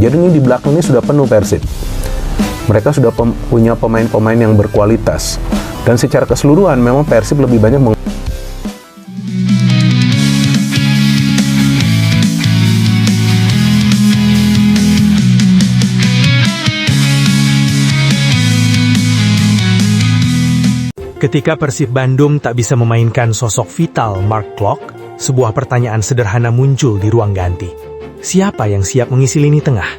Jadi ini di belakang ini sudah penuh Persib. Mereka sudah punya pemain-pemain yang berkualitas. Dan secara keseluruhan memang Persib lebih banyak Ketika Persib Bandung tak bisa memainkan sosok vital Mark Klok, sebuah pertanyaan sederhana muncul di ruang ganti. Siapa yang siap mengisi lini tengah?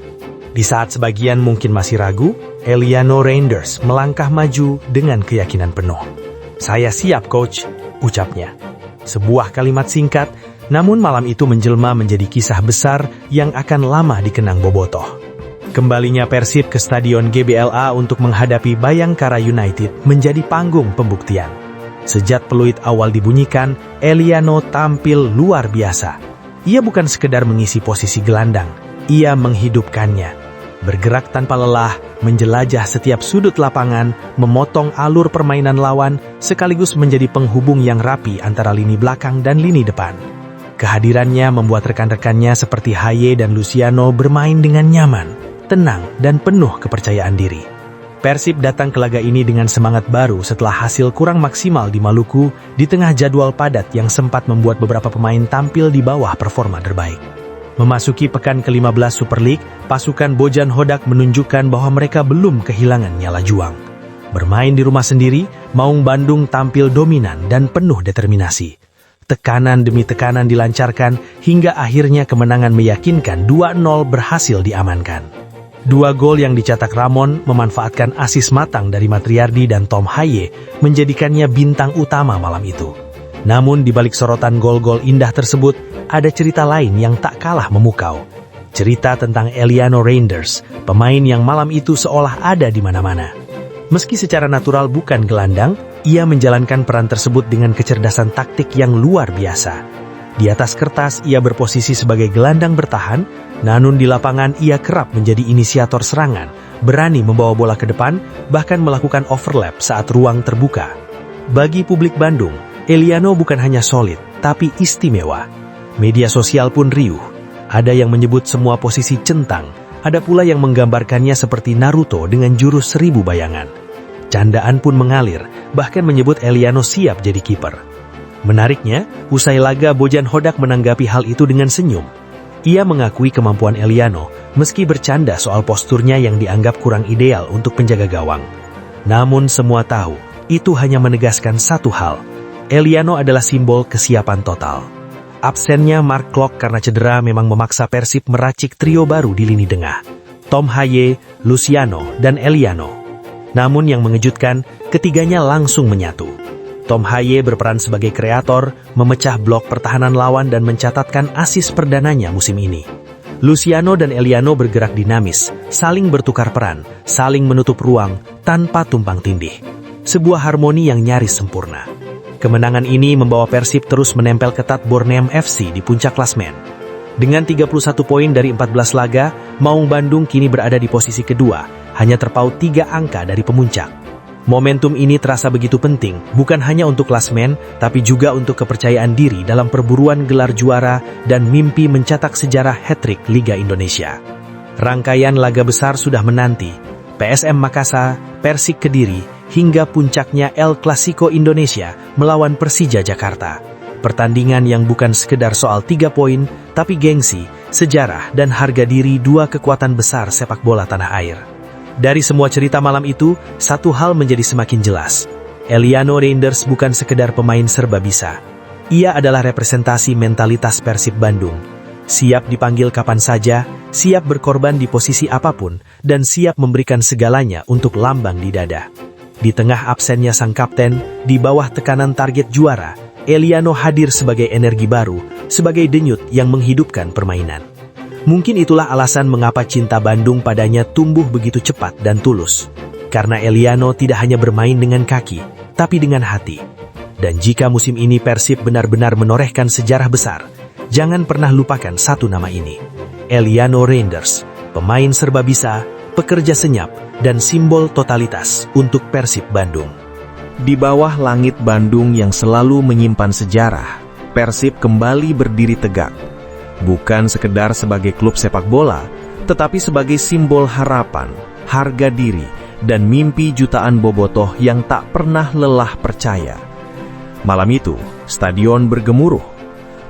Di saat sebagian mungkin masih ragu, Eliano Reinders melangkah maju dengan keyakinan penuh. "Saya siap, Coach," ucapnya. Sebuah kalimat singkat, namun malam itu menjelma menjadi kisah besar yang akan lama dikenang bobotoh. Kembalinya Persib ke Stadion GBLA untuk menghadapi Bayangkara United menjadi panggung pembuktian. Sejak peluit awal dibunyikan, Eliano tampil luar biasa. Ia bukan sekedar mengisi posisi gelandang, ia menghidupkannya. Bergerak tanpa lelah, menjelajah setiap sudut lapangan, memotong alur permainan lawan, sekaligus menjadi penghubung yang rapi antara lini belakang dan lini depan. Kehadirannya membuat rekan-rekannya seperti Haye dan Luciano bermain dengan nyaman, tenang, dan penuh kepercayaan diri. Persib datang ke laga ini dengan semangat baru setelah hasil kurang maksimal di Maluku di tengah jadwal padat yang sempat membuat beberapa pemain tampil di bawah performa terbaik. Memasuki pekan ke-15 Super League, pasukan Bojan Hodak menunjukkan bahwa mereka belum kehilangan nyala juang. Bermain di rumah sendiri, Maung Bandung tampil dominan dan penuh determinasi. Tekanan demi tekanan dilancarkan hingga akhirnya kemenangan meyakinkan 2-0 berhasil diamankan. 2 gol yang dicetak Ramon memanfaatkan asis matang dari Matriardi dan Tom Haye menjadikannya bintang utama malam itu. Namun di balik sorotan gol-gol indah tersebut, ada cerita lain yang tak kalah memukau. Cerita tentang Eliano Reinders, pemain yang malam itu seolah ada di mana-mana. Meski secara natural bukan gelandang, ia menjalankan peran tersebut dengan kecerdasan taktik yang luar biasa. Di atas kertas ia berposisi sebagai gelandang bertahan, namun di lapangan ia kerap menjadi inisiator serangan, berani membawa bola ke depan, bahkan melakukan overlap saat ruang terbuka. Bagi publik Bandung, Eliano bukan hanya solid, tapi istimewa. Media sosial pun riuh. Ada yang menyebut semua posisi centang, ada pula yang menggambarkannya seperti Naruto dengan jurus 1000 bayangan. Candaan pun mengalir, bahkan menyebut Eliano siap jadi kiper. Menariknya, usai laga Bojan Hodak menanggapi hal itu dengan senyum. Ia mengakui kemampuan Eliano, meski bercanda soal posturnya yang dianggap kurang ideal untuk penjaga gawang. Namun semua tahu, itu hanya menegaskan satu hal. Eliano adalah simbol kesiapan total. Absennya Mark Klok karena cedera memang memaksa Persib meracik trio baru di lini tengah. Tom Haye, Luciano, dan Eliano. Namun yang mengejutkan, ketiganya langsung menyatu. Tom Haye berperan sebagai kreator, memecah blok pertahanan lawan dan mencatatkan asis perdananya musim ini. Luciano dan Eliano bergerak dinamis, saling bertukar peran, saling menutup ruang, tanpa tumpang tindih. Sebuah harmoni yang nyaris sempurna. Kemenangan ini membawa Persib terus menempel ketat Borneo FC di puncak klasmen. Dengan 31 poin dari 14 laga, Maung Bandung kini berada di posisi kedua, hanya terpaut 3 angka dari pemuncak. Momentum ini terasa begitu penting, bukan hanya untuk klasmen, tapi juga untuk kepercayaan diri dalam perburuan gelar juara dan mimpi mencetak sejarah hat-trick Liga Indonesia. Rangkaian laga besar sudah menanti, PSM Makassar, Persik Kediri, hingga puncaknya El Clasico Indonesia melawan Persija Jakarta. Pertandingan yang bukan sekedar soal 3 poin, tapi gengsi, sejarah, dan harga diri 2 kekuatan besar sepak bola tanah air. Dari semua cerita malam itu, satu hal menjadi semakin jelas. Eliano Reinders bukan sekedar pemain serba bisa. Ia adalah representasi mentalitas Persib Bandung. Siap dipanggil kapan saja, siap berkorban di posisi apapun, dan siap memberikan segalanya untuk lambang di dada. Di tengah absennya sang kapten, di bawah tekanan target juara, Eliano hadir sebagai energi baru, sebagai denyut yang menghidupkan permainan. Mungkin itulah alasan mengapa cinta Bandung padanya tumbuh begitu cepat dan tulus. Karena Eliano tidak hanya bermain dengan kaki, tapi dengan hati. Dan jika musim ini Persib benar-benar menorehkan sejarah besar, jangan pernah lupakan satu nama ini. Eliano Reinders, pemain serba bisa, pekerja senyap, dan simbol totalitas untuk Persib Bandung. Di bawah langit Bandung yang selalu menyimpan sejarah, Persib kembali berdiri tegak. Bukan sekedar sebagai klub sepak bola, tetapi sebagai simbol harapan, harga diri, dan mimpi jutaan bobotoh yang tak pernah lelah percaya. Malam itu, stadion bergemuruh,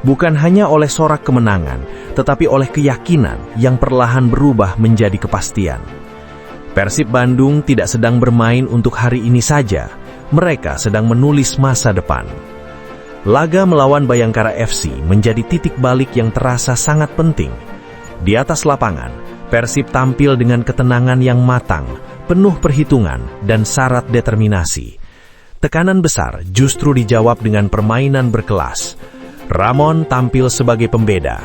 bukan hanya oleh sorak kemenangan, tetapi oleh keyakinan yang perlahan berubah menjadi kepastian. Persib Bandung tidak sedang bermain untuk hari ini saja, mereka sedang menulis masa depan. Laga melawan Bayangkara FC menjadi titik balik yang terasa sangat penting. Di atas lapangan, Persib tampil dengan ketenangan yang matang, penuh perhitungan dan syarat determinasi. Tekanan besar justru dijawab dengan permainan berkelas. Ramon tampil sebagai pembeda.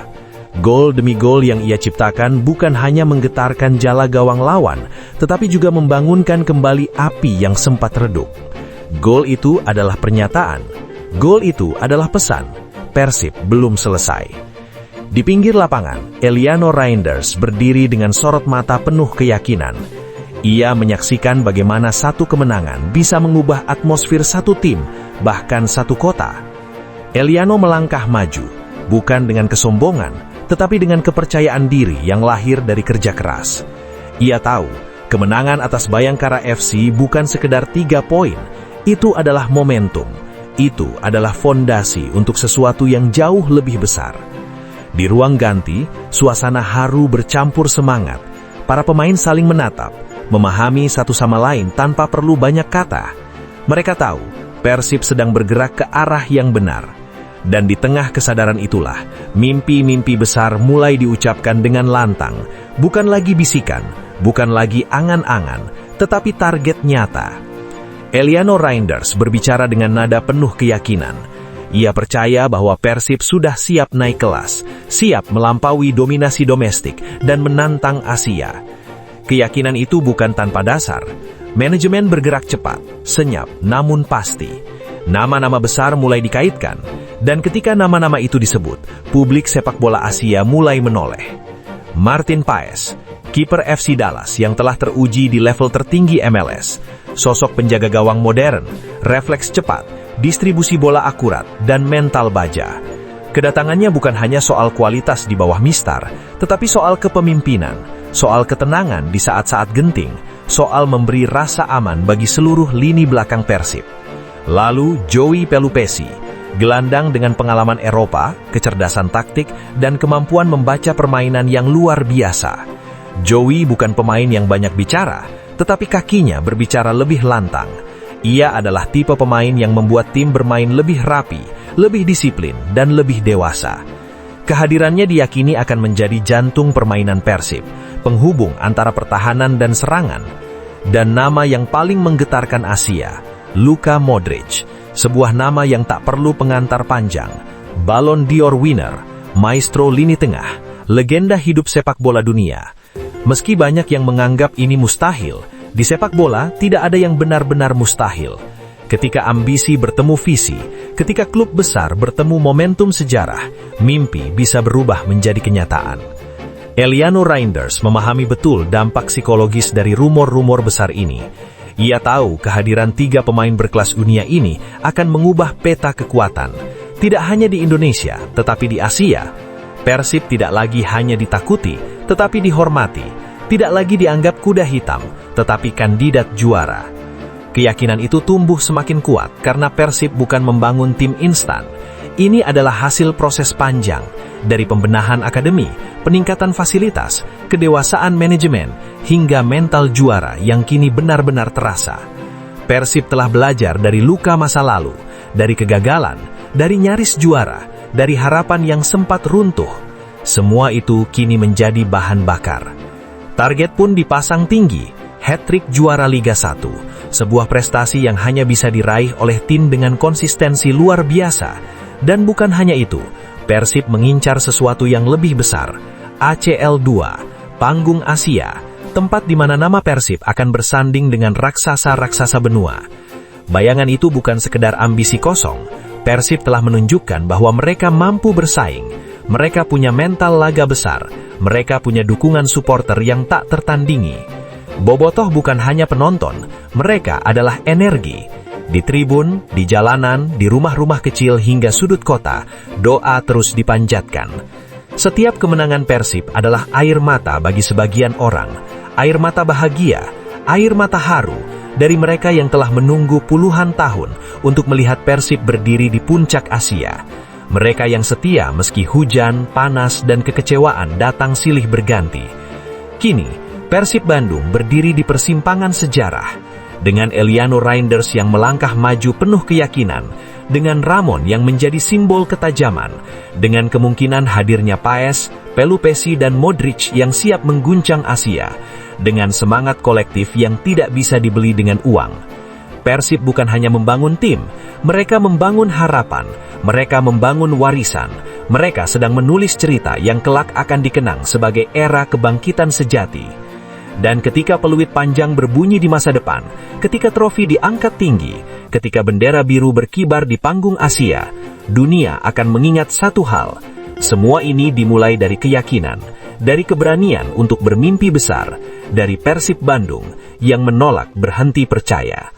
Gol demi gol yang ia ciptakan bukan hanya menggetarkan jala gawang lawan, tetapi juga membangunkan kembali api yang sempat redup. Gol itu adalah pernyataan. Gol itu adalah pesan, Persib belum selesai. Di pinggir lapangan, Eliano Reinders berdiri dengan sorot mata penuh keyakinan. Ia menyaksikan bagaimana satu kemenangan bisa mengubah atmosfer satu tim, bahkan satu kota. Eliano melangkah maju, bukan dengan kesombongan, tetapi dengan kepercayaan diri yang lahir dari kerja keras. Ia tahu, kemenangan atas Bayangkara FC bukan sekedar 3 poin, itu adalah momentum. Itu adalah fondasi untuk sesuatu yang jauh lebih besar. Di ruang ganti, suasana haru bercampur semangat. Para pemain saling menatap, memahami satu sama lain tanpa perlu banyak kata. Mereka tahu, Persib sedang bergerak ke arah yang benar. Dan di tengah kesadaran itulah, mimpi-mimpi besar mulai diucapkan dengan lantang. Bukan lagi bisikan, bukan lagi angan-angan, tetapi target nyata. Eliano Reinders berbicara dengan nada penuh keyakinan. Ia percaya bahwa Persib sudah siap naik kelas, siap melampaui dominasi domestik dan menantang Asia. Keyakinan itu bukan tanpa dasar. Manajemen bergerak cepat, senyap, namun pasti. Nama-nama besar mulai dikaitkan, dan ketika nama-nama itu disebut, publik sepak bola Asia mulai menoleh. Martin Paes, kiper FC Dallas yang telah teruji di level tertinggi MLS, sosok penjaga gawang modern, refleks cepat, distribusi bola akurat, dan mental baja. Kedatangannya bukan hanya soal kualitas di bawah mistar, tetapi soal kepemimpinan, soal ketenangan di saat-saat genting, soal memberi rasa aman bagi seluruh lini belakang Persib. Lalu Joey Pelupesi, gelandang dengan pengalaman Eropa, kecerdasan taktik, dan kemampuan membaca permainan yang luar biasa. Joey bukan pemain yang banyak bicara, tetapi kakinya berbicara lebih lantang. Ia adalah tipe pemain yang membuat tim bermain lebih rapi, lebih disiplin, dan lebih dewasa. Kehadirannya diyakini akan menjadi jantung permainan Persib, penghubung antara pertahanan dan serangan. Dan nama yang paling menggetarkan Asia, Luka Modric, sebuah nama yang tak perlu pengantar panjang. Ballon d'Or winner, maestro lini tengah, legenda hidup sepak bola dunia. Meski banyak yang menganggap ini mustahil, di sepak bola tidak ada yang benar-benar mustahil. Ketika ambisi bertemu visi, ketika klub besar bertemu momentum sejarah, mimpi bisa berubah menjadi kenyataan. Eliano Reinders memahami betul dampak psikologis dari rumor-rumor besar ini. Ia tahu kehadiran 3 pemain berkelas dunia ini akan mengubah peta kekuatan. Tidak hanya di Indonesia, tetapi di Asia. Persib tidak lagi hanya ditakuti, tetapi dihormati. Tidak lagi dianggap kuda hitam, tetapi kandidat juara. Keyakinan itu tumbuh semakin kuat karena Persib bukan membangun tim instan. Ini adalah hasil proses panjang, dari pembenahan akademi, peningkatan fasilitas, kedewasaan manajemen, hingga mental juara yang kini benar-benar terasa. Persib telah belajar dari luka masa lalu, dari kegagalan, dari nyaris juara, dari harapan yang sempat runtuh. Semua itu kini menjadi bahan bakar. Target pun dipasang tinggi, hat-trick juara Liga 1, sebuah prestasi yang hanya bisa diraih oleh tim dengan konsistensi luar biasa. Dan bukan hanya itu, Persib mengincar sesuatu yang lebih besar, ACL 2, panggung Asia, tempat di mana nama Persib akan bersanding dengan raksasa-raksasa benua. Bayangan itu bukan sekedar ambisi kosong, Persib telah menunjukkan bahwa mereka mampu bersaing. Mereka punya mental laga besar, mereka punya dukungan supporter yang tak tertandingi. Bobotoh bukan hanya penonton, mereka adalah energi. Di tribun, di jalanan, di rumah-rumah kecil hingga sudut kota, doa terus dipanjatkan. Setiap kemenangan Persib adalah air mata bagi sebagian orang, air mata bahagia, air mata haru dari mereka yang telah menunggu puluhan tahun untuk melihat Persib berdiri di puncak Asia. Mereka yang setia meski hujan, panas, dan kekecewaan datang silih berganti. Kini, Persib Bandung berdiri di persimpangan sejarah, dengan Eliano Reinders yang melangkah maju penuh keyakinan, dengan Ramon yang menjadi simbol ketajaman, dengan kemungkinan hadirnya Paes, Pelupesi, dan Modric yang siap mengguncang Asia, dengan semangat kolektif yang tidak bisa dibeli dengan uang. Persib bukan hanya membangun tim, mereka membangun harapan, mereka membangun warisan, mereka sedang menulis cerita yang kelak akan dikenang sebagai era kebangkitan sejati. Dan ketika peluit panjang berbunyi di masa depan, ketika trofi diangkat tinggi, ketika bendera biru berkibar di panggung Asia, dunia akan mengingat satu hal. Semua ini dimulai dari keyakinan, dari keberanian untuk bermimpi besar, dari Persib Bandung yang menolak berhenti percaya.